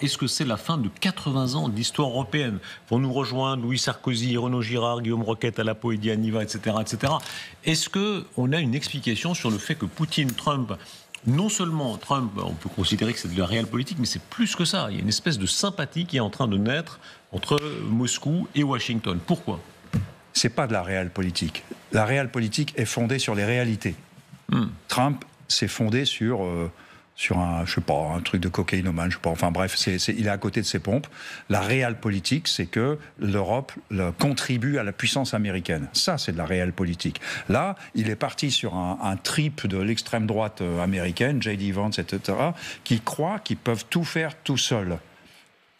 Est-ce que c'est la fin de 80 ans d'histoire européenne? Vont nous rejoindre Louis Sarkozy, Renaud Girard, Guillaume Roquette, Alapo, Edi Haniva, etc., etc. Est-ce qu'on a une explication sur le fait que Poutine, Trump... Non seulement Trump, on peut considérer que c'est de la réelle politique, mais c'est plus que ça. Il y a une espèce de sympathie qui est en train de naître entre Moscou et Washington. Pourquoi ? C'est pas de la réelle politique. La réelle politique est fondée sur les réalités. Trump s'est fondé sur un, je sais pas, un truc de cocaïnomane, je sais pas. Enfin bref, il est à côté de ses pompes. La réelle politique, c'est que l'Europe contribue à la puissance américaine. Ça, c'est de la réelle politique. Là, il est parti sur un trip de l'extrême droite américaine, J.D. Vance, etc., qui croient qu'ils peuvent tout faire tout seuls.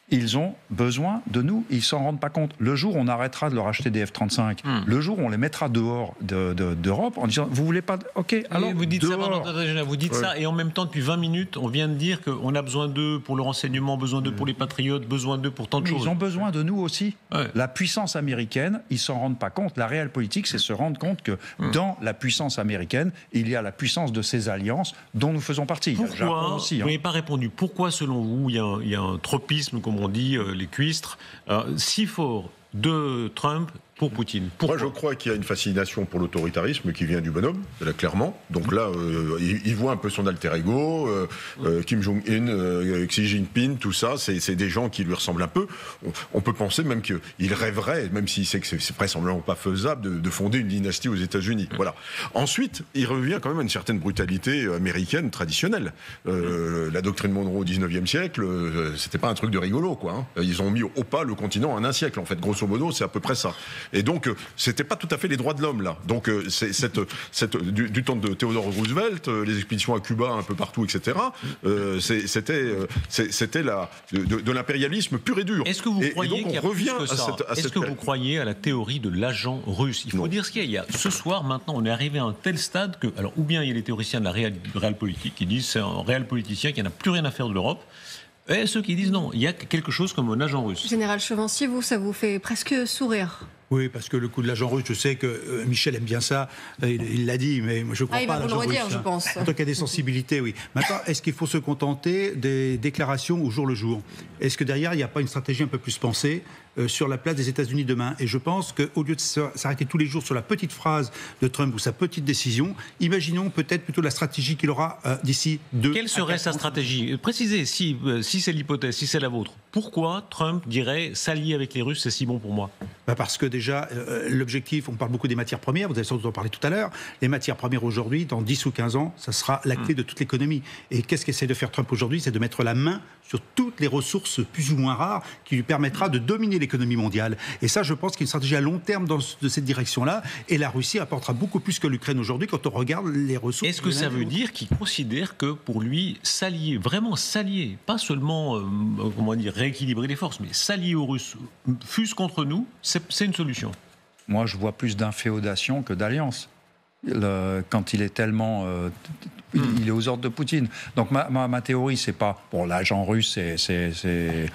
Ils ont besoin de nous, ils s'en rendent pas compte. Le jour où on arrêtera de leur acheter des F-35, le jour où on les mettra dehors d'Europe en disant vous voulez pas, ok, alors vous dites dehors. Ça, vous dites ça, et en même temps depuis 20 minutes, on vient de dire qu'on a besoin d'eux pour le renseignement, besoin d'eux pour les patriotes, besoin d'eux pour tant de choses. Ils ont besoin de nous aussi. Ouais. La puissance américaine, ils s'en rendent pas compte. La réelle politique, c'est se rendre compte que dans la puissance américaine, il y a la puissance de ces alliances dont nous faisons partie. Pourquoi aussi, vous n'avez pas répondu. Pourquoi, selon vous, il y a un tropisme, comme on dit, les cuistres, si fort de Trump pour Poutine? Moi, je crois qu'il y a une fascination pour l'autoritarisme qui vient du bonhomme, là, clairement. Donc là, il voit un peu son alter ego, Kim Jong-un, Xi Jinping, tout ça, c'est des gens qui lui ressemblent un peu. On peut penser même qu'il rêverait, même s'il sait que c'est vraisemblablement pas faisable, de fonder une dynastie aux États-Unis. Voilà. Ensuite, il revient quand même à une certaine brutalité américaine traditionnelle. La doctrine Monroe au 19e siècle, c'était pas un truc de rigolo, quoi. Hein. Ils ont mis au pas le continent en un siècle, en fait. Grosso modo, c'est à peu près ça. Et donc, c'était pas tout à fait les droits de l'homme, là. Donc, du temps de Theodore Roosevelt, les expéditions à Cuba, un peu partout, etc., c'était de l'impérialisme pur et dur. Est-ce que vous croyez donc, on revient à cette Est-ce que vous croyez à la théorie de l'agent russe? Il faut dire ce qu'il y a. Ce soir, maintenant, on est arrivé à un tel stade que, alors, ou bien il y a les théoriciens de la réelle politique qui disent c'est un réel politicien qui n'a plus rien à faire de l'Europe. Et ceux qui disent non, il y a quelque chose comme un agent russe. Général Chevancier, vous, ça vous fait presque sourire? Oui, parce que le coup de l'agent russe, je sais que Michel aime bien ça, il l'a dit, mais je ne crois pas à l'agent russe. Il va vous le redire, je pense. En tout cas, des sensibilités, oui. Maintenant, est-ce qu'il faut se contenter des déclarations au jour le jour? Est-ce que derrière, il n'y a pas une stratégie un peu plus pensée sur la place des États-Unis demain? Et je pense qu'au lieu de s'arrêter tous les jours sur la petite phrase de Trump ou sa petite décision, imaginons peut-être plutôt la stratégie qu'il aura d'ici 2 Quelle serait sa stratégie? Précisez, si c'est l'hypothèse, si c'est la vôtre. Pourquoi Trump dirait s'allier avec les Russes, c'est si bon pour moi? Parce que déjà, l'objectif, on parle beaucoup des matières premières, vous avez sans doute en parler tout à l'heure, les matières premières aujourd'hui, dans 10 ou 15 ans, ça sera la clé de toute l'économie. Et qu'est-ce qu'essaie de faire Trump aujourd'hui? C'est de mettre la main sur toutes les ressources plus ou moins rares qui lui permettra de dominer l'économie mondiale. Et ça, je pense qu'il y a une stratégie à long terme de cette direction-là. Et la Russie apportera beaucoup plus que l'Ukraine aujourd'hui quand on regarde les ressources. Est-ce que ça veut dire qu'il considère que pour lui, s'allier, vraiment s'allier, pas seulement, comment dire, rééquilibrer les forces, mais s'allier aux Russes, fût-ce contre nous, c'est une solution? Moi, je vois plus d'inféodation que d'alliance. Quand il est tellement... il est aux ordres de Poutine. Donc ma théorie, c'est pas... Bon, l'agent russe, c'est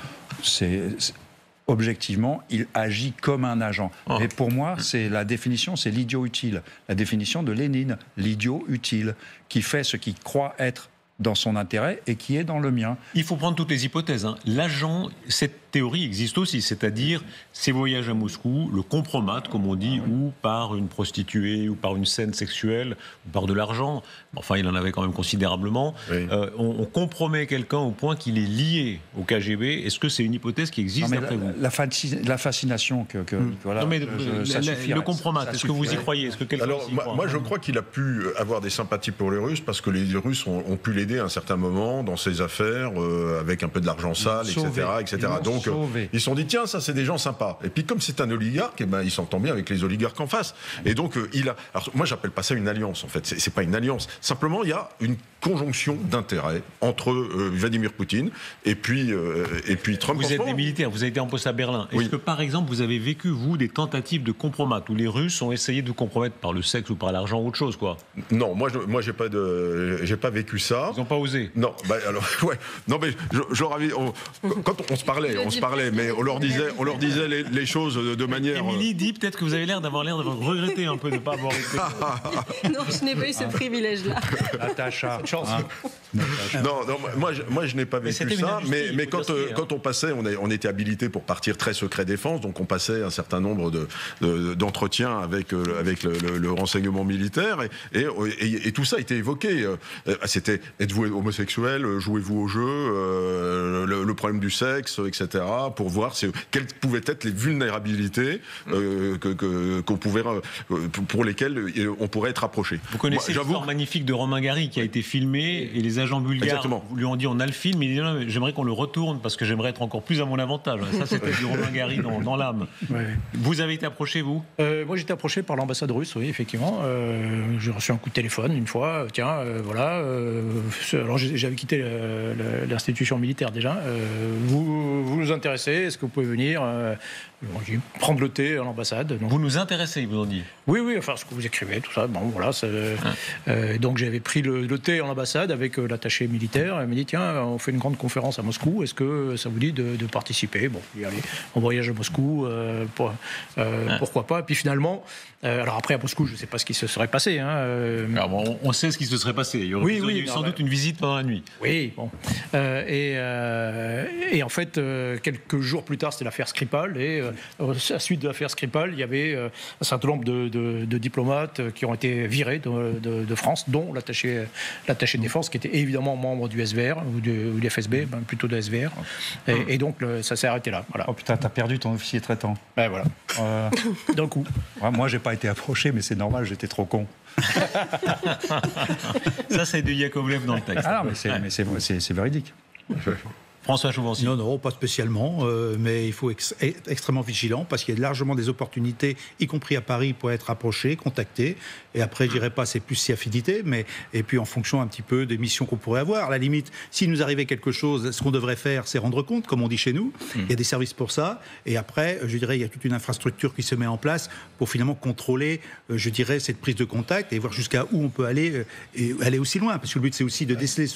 objectivement, il agit comme un agent. Mais pour moi, c'est la définition, c'est l'idiot utile. La définition de Lénine, l'idiot utile, qui fait ce qu'il croit être dans son intérêt et qui est dans le mien. Il faut prendre toutes les hypothèses. Hein. L'agent, cette théorie existe aussi, c'est-à-dire ces voyages à Moscou, le compromettre, comme on dit, ou par une prostituée, ou par une scène sexuelle, ou par de l'argent. Enfin, il en avait quand même considérablement. Oui. On compromet quelqu'un au point qu'il est lié au KGB. Est-ce que c'est une hypothèse qui existe d'après vous? La fascination voilà. Non, mais le compromettre, est-ce que vous y croyez? Est-ce que quelqu'un y croit? Moi, je crois qu'il a pu avoir des sympathies pour les Russes parce que les Russes ont pu l'aider à un certain moment dans ses affaires, avec un peu de l'argent sale, etc. Donc, ils se sont dit, tiens, ça, c'est des gens sympas. Et puis, comme c'est un oligarque, il s'entend bien avec les oligarques en face. Et donc, alors, moi, j'appelle pas ça une alliance, en fait. C'est pas une alliance. Simplement, il y a une conjonction d'intérêts entre Vladimir Poutine et puis Trump. Vous êtes des militaires, vous avez été en poste à Berlin. Est-ce que, par exemple, vous avez vécu, vous, des tentatives de compromettre où les Russes ont essayé de vous compromettre par le sexe ou par l'argent ou autre chose, quoi? Non, moi, j'ai pas vécu ça. Ils n'ont pas osé. Non, alors, ouais. Non, mais quand on se parlait, mais on leur disait les choses de manière. Émilie dit peut-être que vous avez l'air d'avoir regretté un peu de ne pas avoir été. Non, je n'ai pas eu ce privilège-là. Natacha, chance. Non, moi je n'ai pas vécu ça, mais quand on passait, on était habilité pour partir très secret défense, donc on passait un certain nombre d'entretiens avec le renseignement militaire, et tout ça a été évoqué. C'était, êtes-vous homosexuel, jouez-vous au jeu, le problème du sexe, etc., pour voir quelles pouvaient être les vulnérabilités pour lesquelles on pourrait être approché. Vous connaissez l'histoire magnifique de Romain Gary qui a été filmé, et les agents bulgares lui ont dit on a le film, il dit non, j'aimerais qu'on le retourne parce que j'aimerais être encore plus à mon avantage. Ça, c'était du Romain Gary dans l'âme. Ouais. Vous avez été approché, vous ? Moi, j'ai été approché par l'ambassade russe, oui, effectivement. J'ai reçu un coup de téléphone une fois. Tiens, voilà. Alors, j'avais quitté l'institution militaire déjà. Vous nous intéressez ? Est-ce que vous pouvez venir j'ai dit, prendre le thé à l'ambassade. Donc. Vous nous intéressez, ils vous ont dit ? Oui, enfin, ce que vous écrivez, tout ça. Bon, voilà. Donc, j'avais pris le thé à l'ambassade avec l'attaché militaire. Elle m'a dit, tiens, on fait une grande conférence à Moscou. Est-ce que ça vous dit de participer ? Bon, allez, on voyage à Moscou. Pourquoi pas ? Et puis finalement, alors après à Moscou, je ne sais pas ce qui se serait passé. Alors bon, on sait ce qui se serait passé. Il y aurait eu sans doute une visite pendant la nuit. Oui, bon. Et en fait, quelques jours plus tard, c'était l'affaire Skripal. Et à la suite de l'affaire Skripal, il y avait un certain nombre de diplomates qui ont été virés de France, dont l'attaché de défense, qui était évidemment membre du SVR ou du FSB, plutôt de SVR. Et donc, ça s'est arrêté là. Voilà. Oh putain, t'as perdu ton officier traitant. Ben voilà. D'un coup. Ouais, moi, j'ai pas été approché, mais c'est normal, j'étais trop con. Ça, c'est de Yakovlev dans le texte. Ah non, mais c'est véridique. François Chauvency. Non, pas spécialement, mais il faut être extrêmement vigilant parce qu'il y a largement des opportunités, y compris à Paris, pour être approché, contacté. Et après, je dirais pas c'est plus si affinité, mais et puis en fonction un petit peu des missions qu'on pourrait avoir. À la limite, s'il nous arrivait quelque chose, ce qu'on devrait faire, c'est rendre compte, comme on dit chez nous. Il y a des services pour ça. Et après, je dirais, il y a toute une infrastructure qui se met en place pour finalement contrôler, je dirais, cette prise de contact et voir jusqu'à où on peut aller et aller aussi loin. Parce que le but, c'est aussi de déceler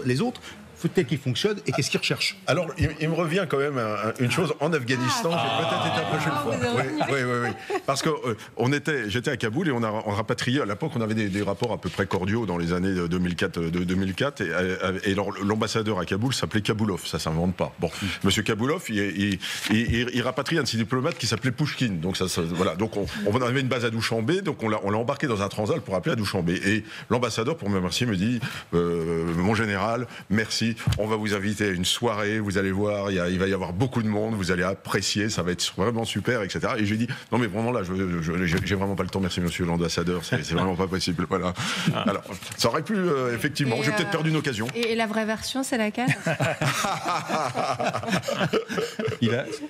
les autres. Faut-il qu'ils fonctionnent et qu'est-ce qu'ils recherchent ? Alors, il me revient quand même une chose. En Afghanistan, j'ai peut-être été approché une fois. Oui. Parce que j'étais à Kaboul et on rapatrié. À l'époque, on avait des rapports à peu près cordiaux dans les années 2004. Et l'ambassadeur à Kaboul s'appelait Kaboulov. Ça s'invente pas. Bon, Monsieur Kaboulov, il rapatrie un de ses diplomates qui s'appelait Pouchkine. Donc voilà. Donc on avait une base à Douchambé. Donc on l'a embarqué dans un transal pour appeler à Douchambé. Et l'ambassadeur, pour me remercier, me dit mon général, merci. On va vous inviter à une soirée, vous allez voir, il va y avoir beaucoup de monde, vous allez apprécier, ça va être vraiment super, etc. Et j'ai dit, non mais vraiment là, j'ai vraiment pas le temps, merci monsieur l'ambassadeur, c'est vraiment pas possible. Voilà. Alors, ça aurait pu, effectivement, j'ai peut-être perdu une occasion. Et la vraie version, c'est laquelle ?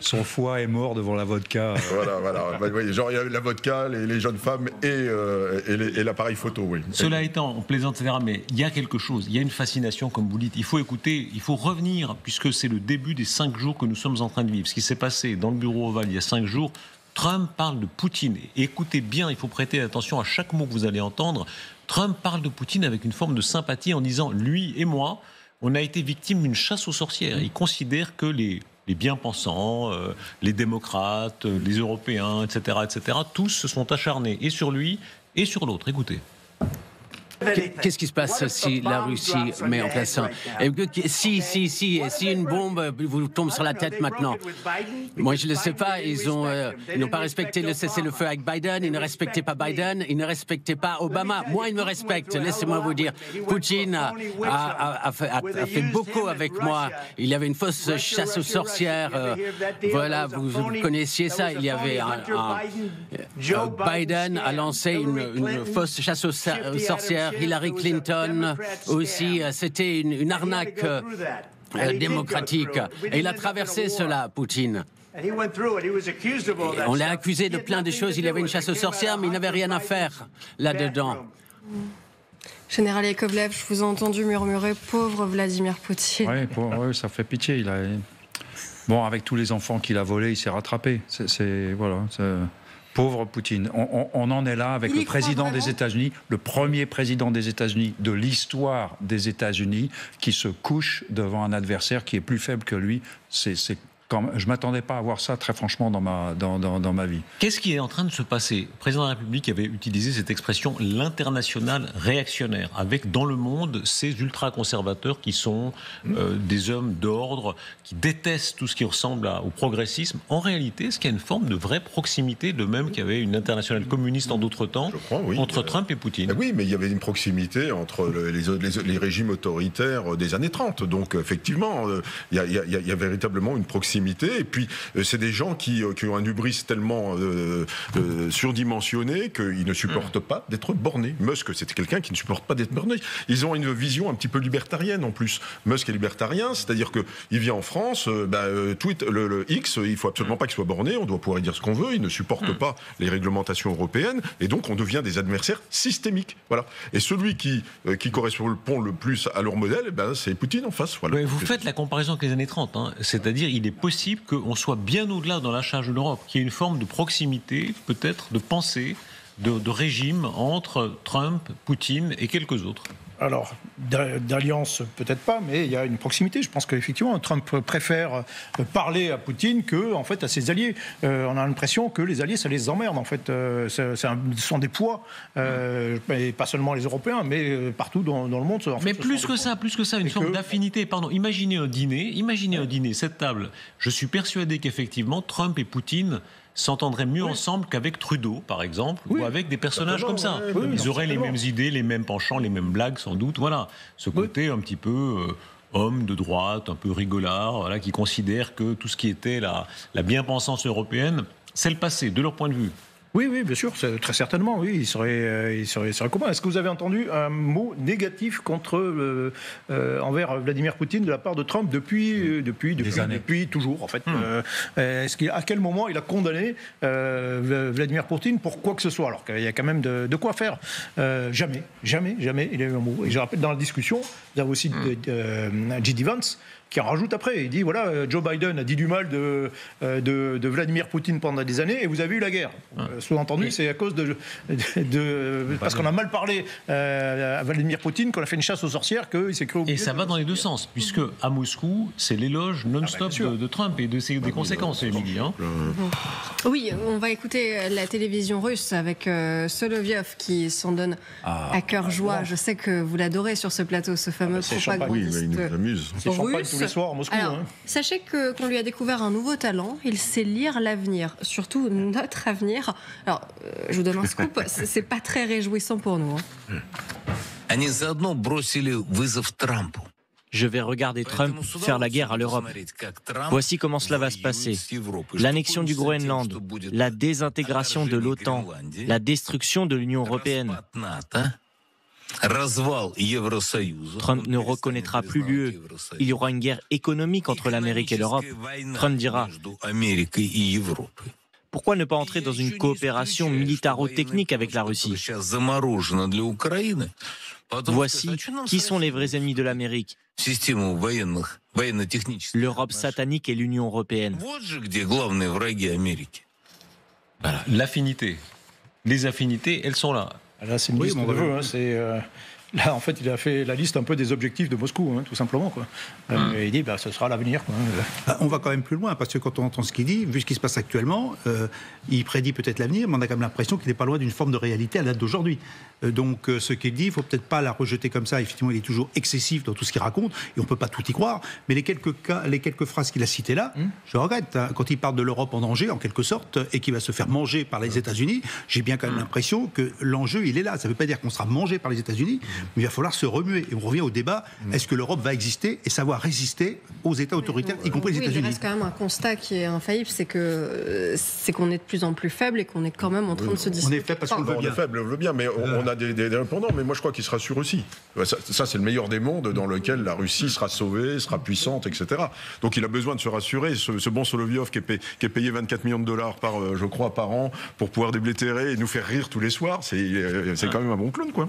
Son foie est mort devant la vodka. Voilà. Bah, oui, genre il y a la vodka, les jeunes femmes et l'appareil photo, oui. Cela étant, on plaisante, etc., mais il y a quelque chose, il y a une fascination, comme vous dites, il faut écouter, il faut revenir, puisque c'est le début des 5 jours que nous sommes en train de vivre. Ce qui s'est passé dans le bureau ovale il y a 5 jours, Trump parle de Poutine. Et écoutez bien, il faut prêter attention à chaque mot que vous allez entendre. Trump parle de Poutine avec une forme de sympathie en disant, lui et moi, on a été victime d'une chasse aux sorcières. Il considère que les bien-pensants, les démocrates, les Européens, etc., tous se sont acharnés, et sur lui, et sur l'autre. Écoutez. Qu'est-ce qui se passe si la Russie met en place ça ? Si une bombe vous tombe sur la tête maintenant. Moi, je ne le sais pas. Ils n'ont pas respecté le cessez-le-feu avec Biden. Ils ne respectaient pas Biden. Ils ne respectaient pas Obama. Moi, ils me respectent. Laissez-moi vous dire. Poutine a fait beaucoup avec moi. Il y avait une fausse chasse aux sorcières. Voilà, vous connaissiez ça. Il y avait Biden a lancé une fausse chasse aux sorcières. Hillary Clinton aussi, c'était une arnaque démocratique. Et il a traversé cela, Poutine. On l'a accusé de plein de choses. Il y avait une chasse aux sorcières, mais il n'avait rien à faire là-dedans. Général Yakovlev, je vous ai entendu murmurer « pauvre Vladimir Poutine ». Oui, ça fait pitié. Bon, avec tous les enfants qu'il a volés, il s'est rattrapé. Pauvre Poutine. On en est là avec le président des États-Unis, le premier président des États-Unis de l'histoire des États-Unis, qui se couche devant un adversaire qui est plus faible que lui. C'est je m'attendais pas à voir ça, très franchement, dans ma vie. Qu'est-ce qui est en train de se passer ? Le président de la République avait utilisé cette expression « l'international réactionnaire », avec dans le monde ces ultra-conservateurs qui sont des hommes d'ordre, qui détestent tout ce qui ressemble au progressisme. En réalité, est-ce qu'il y a une forme de vraie proximité, de même qu'il y avait une internationale communiste en d'autres temps, entre Trump et Poutine ? Oui, mais il y avait une proximité entre les régimes autoritaires des années 30. Donc, effectivement, il y a véritablement une proximité. Et puis, c'est des gens qui ont un hubris tellement surdimensionné qu'ils ne supportent pas d'être bornés. Musk, c'est quelqu'un qui ne supporte pas d'être borné. Ils ont une vision un petit peu libertarienne, en plus. Musk est libertarien, c'est-à-dire qu'il vient en France, le X, il faut absolument pas qu'il soit borné, on doit pouvoir dire ce qu'on veut, il ne supporte pas les réglementations européennes, et donc on devient des adversaires systémiques. Voilà. Et celui qui correspond le plus à leur modèle, c'est Poutine en face. Voilà. Ouais, vous faites la comparaison avec les années 30, c'est-à-dire il est possible qu'on soit bien au-delà dans la charge de l'Europe, qu'il y ait une forme de proximité, peut-être de pensée, de régime entre Trump, Poutine et quelques autres. Alors, d'alliance, peut-être pas, mais il y a une proximité. Je pense qu'effectivement, Trump préfère parler à Poutine qu'en fait, à ses alliés. On a l'impression que les alliés, ça les emmerde, en fait. Ce sont des poids, et pas seulement les Européens, mais partout dans le monde. En fait, mais plus que ça, une forme d'affinité. Pardon, imaginez un dîner, cette table. Je suis persuadé qu'effectivement, Trump et Poutine s'entendraient mieux ensemble qu'avec Trudeau, par exemple, ou avec des personnages comme ça. Ils auraient les mêmes idées, les mêmes penchants, les mêmes blagues, sans doute. Voilà, ce côté un petit peu homme de droite, un peu rigolard, voilà, qui considère que tout ce qui était la bien-pensance européenne, c'est le passé, de leur point de vue. Oui, bien sûr, très certainement, oui, il serait commun. Est-ce que vous avez entendu un mot négatif envers Vladimir Poutine de la part de Trump depuis toujours, en fait à quel moment il a condamné Vladimir Poutine pour quoi que ce soit, alors qu'il y a quand même de quoi faire. Jamais il a eu un mot. Et je rappelle, dans la discussion, vous avez aussi J.D. Vance qui en rajoute après. Il dit, voilà, Joe Biden a dit du mal de Vladimir Poutine pendant des années et vous avez eu la guerre. Sous-entendu, c'est à cause parce qu'on a mal parlé à Vladimir Poutine, qu'on a fait une chasse aux sorcières, qu'il s'est cru oublié. Et ça va dans les deux sens, puisque à Moscou, c'est l'éloge non-stop de Trump et des conséquences, Émilie. Oui, on va écouter la télévision russe avec Solovyov qui s'en donne à cœur joie. Je sais que vous l'adorez sur ce plateau, ce fameux propagandiste il nous amuse. russe. Tous les soirs à Moscou. Alors, sachez qu'on lui a découvert un nouveau talent. Il sait lire l'avenir, surtout notre avenir. Alors, je vous donne un scoop, c'est pas très réjouissant pour nous. Je vais regarder Trump faire la guerre à l'Europe. Voici comment cela va se passer. L'annexion du Groenland, la désintégration de l'OTAN, la destruction de l'Union européenne. Trump ne reconnaîtra plus l'UE. Il y aura une guerre économique entre l'Amérique et l'Europe. Trump dira: pourquoi ne pas entrer dans une coopération militaro-technique avec la Russie? Voici qui sont les vrais ennemis de l'Amérique. L'Europe satanique et l'Union européenne. Voilà, l'affinité. Les affinités, elles sont là. Là, c'est une liste de vœux. Là, en fait, il a fait la liste un peu des objectifs de Moscou, tout simplement. Et il dit, ce sera l'avenir. On va quand même plus loin, parce que quand on entend ce qu'il dit, vu ce qui se passe actuellement, il prédit peut-être l'avenir, mais on a quand même l'impression qu'il n'est pas loin d'une forme de réalité à la date d'aujourd'hui. Donc, ce qu'il dit, il ne faut peut-être pas la rejeter comme ça. Effectivement, il est toujours excessif dans tout ce qu'il raconte, et on ne peut pas tout y croire. Mais les quelques phrases qu'il a citées là, je regrette. Quand il parle de l'Europe en danger, en quelque sorte, et qu'il va se faire manger par les États-Unis, j'ai bien quand même l'impression que l'enjeu, il est là. Ça ne veut pas dire qu'on sera mangé par les États-Unis, mais il va falloir se remuer. Et on revient au débat, est-ce que l'Europe va exister et savoir résister aux États autoritaires, y compris les États-Unis? Il reste quand même un constat qui est infaillible, c'est qu'on est de plus en plus faible et qu'on est quand même en train de se disputer. On est faible parce qu'on le veut bien. On est faible, on le veut bien, mais on a des répondants, mais moi je crois qu'il se rassure aussi. Ça c'est le meilleur des mondes dans lequel la Russie sera sauvée, sera puissante, etc. Donc il a besoin de se rassurer. Ce bon Solovyov qui est payé 24 millions de dollars par an pour pouvoir déblatérer et nous faire rire tous les soirs, c'est quand même un bon clown, quoi.